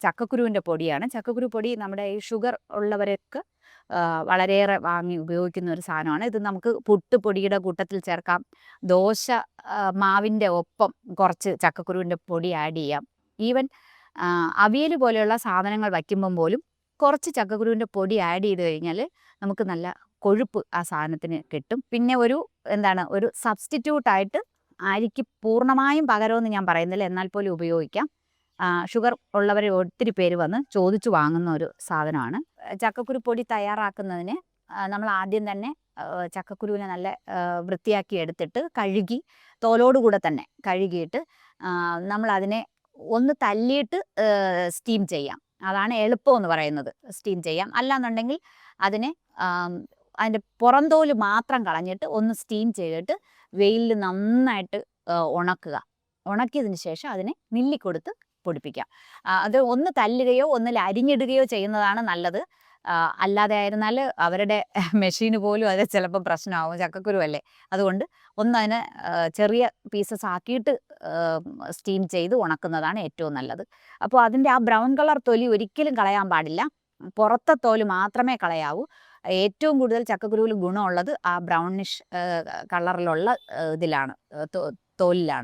ചക്കക്കുരുവിൻ്റെ പൊടിയാണ്. ചക്കക്കുരു പൊടി നമ്മുടെ ഈ ഷുഗർ ഉള്ളവരൊക്കെ വളരെയേറെ വാങ്ങി ഉപയോഗിക്കുന്ന ഒരു സാധനമാണ്. ഇത് നമുക്ക് പുട്ട് പൊടിയുടെ കൂട്ടത്തിൽ ചേർക്കാം. ദോശ മാവിൻ്റെ ഒപ്പം കുറച്ച് ചക്കക്കുരുവിൻ്റെ പൊടി ആഡ് ചെയ്യാം. ഈവൻ അവിയൽ പോലെയുള്ള സാധനങ്ങൾ വയ്ക്കുമ്പം പോലും കുറച്ച് ചക്കക്കുരുവിൻ്റെ പൊടി ആഡ് ചെയ്ത് കഴിഞ്ഞാൽ നമുക്ക് നല്ല കൊഴുപ്പ് ആ സാധനത്തിന് കിട്ടും. പിന്നെ ഒരു സബ്സ്റ്റിറ്റ്യൂട്ടായിട്ട് അരിക്ക് പൂർണ്ണമായും പകരമെന്ന് ഞാൻ പറയുന്നില്ല, എന്നാൽ പോലും ഉപയോഗിക്കാം. ഷുഗർ ഉള്ളവർ ഒത്തിരി പേര് വന്ന് ചോദിച്ചു വാങ്ങുന്ന ഒരു സാധനമാണ്. ചക്കക്കുരു പൊടി തയ്യാറാക്കുന്നതിന് നമ്മൾ ആദ്യം തന്നെ ചക്കക്കുരുവിനെ നല്ല വൃത്തിയാക്കി എടുത്തിട്ട് കഴുകി തോലോടുകൂടെ തന്നെ കഴുകിയിട്ട് നമ്മളതിനെ ഒന്ന് തല്ലിയിട്ട് സ്റ്റീം ചെയ്യാം. അതാണ് എളുപ്പമെന്ന് പറയുന്നത്. സ്റ്റീം ചെയ്യാം. അല്ലാന്നുണ്ടെങ്കിൽ അതിൻ്റെ പുറന്തോല് മാത്രം കളഞ്ഞിട്ട് ഒന്ന് സ്റ്റീം ചെയ്തിട്ട് വെയിലിൽ നന്നായിട്ട് ഉണക്കുക. ഉണക്കിയതിന് ശേഷം അതിനെ മില്ലിക്കൊടുത്ത് പൊടിപ്പിക്കാം. അത് ഒന്ന് തല്ലുകയോ ഒന്നിൽ അരിഞ്ഞിടുകയോ ചെയ്യുന്നതാണ് നല്ലത്. അല്ലാതെ ആയിരുന്നാൽ അവരുടെ മെഷീന് പോലും അത് ചിലപ്പോൾ പ്രശ്നമാവും. ചക്കക്കുരുവല്ലേ. അതുകൊണ്ട് അതിനെ ചെറിയ പീസസ് ആക്കിയിട്ട് സ്റ്റീം ചെയ്ത് ഉണക്കുന്നതാണ് ഏറ്റവും നല്ലത്. അപ്പോൾ അതിൻ്റെ ആ ബ്രൗൺ കളർ തൊലി ഒരിക്കലും കളയാൻ പാടില്ല. പുറത്തെ തോല് മാത്രമേ കളയാവൂ. ഏറ്റവും കൂടുതൽ ചക്കക്കുരുവിൽ ഗുണമുള്ളത് ആ ബ്രൗണിഷ് കളറിലുള്ള തോലിലാണ്.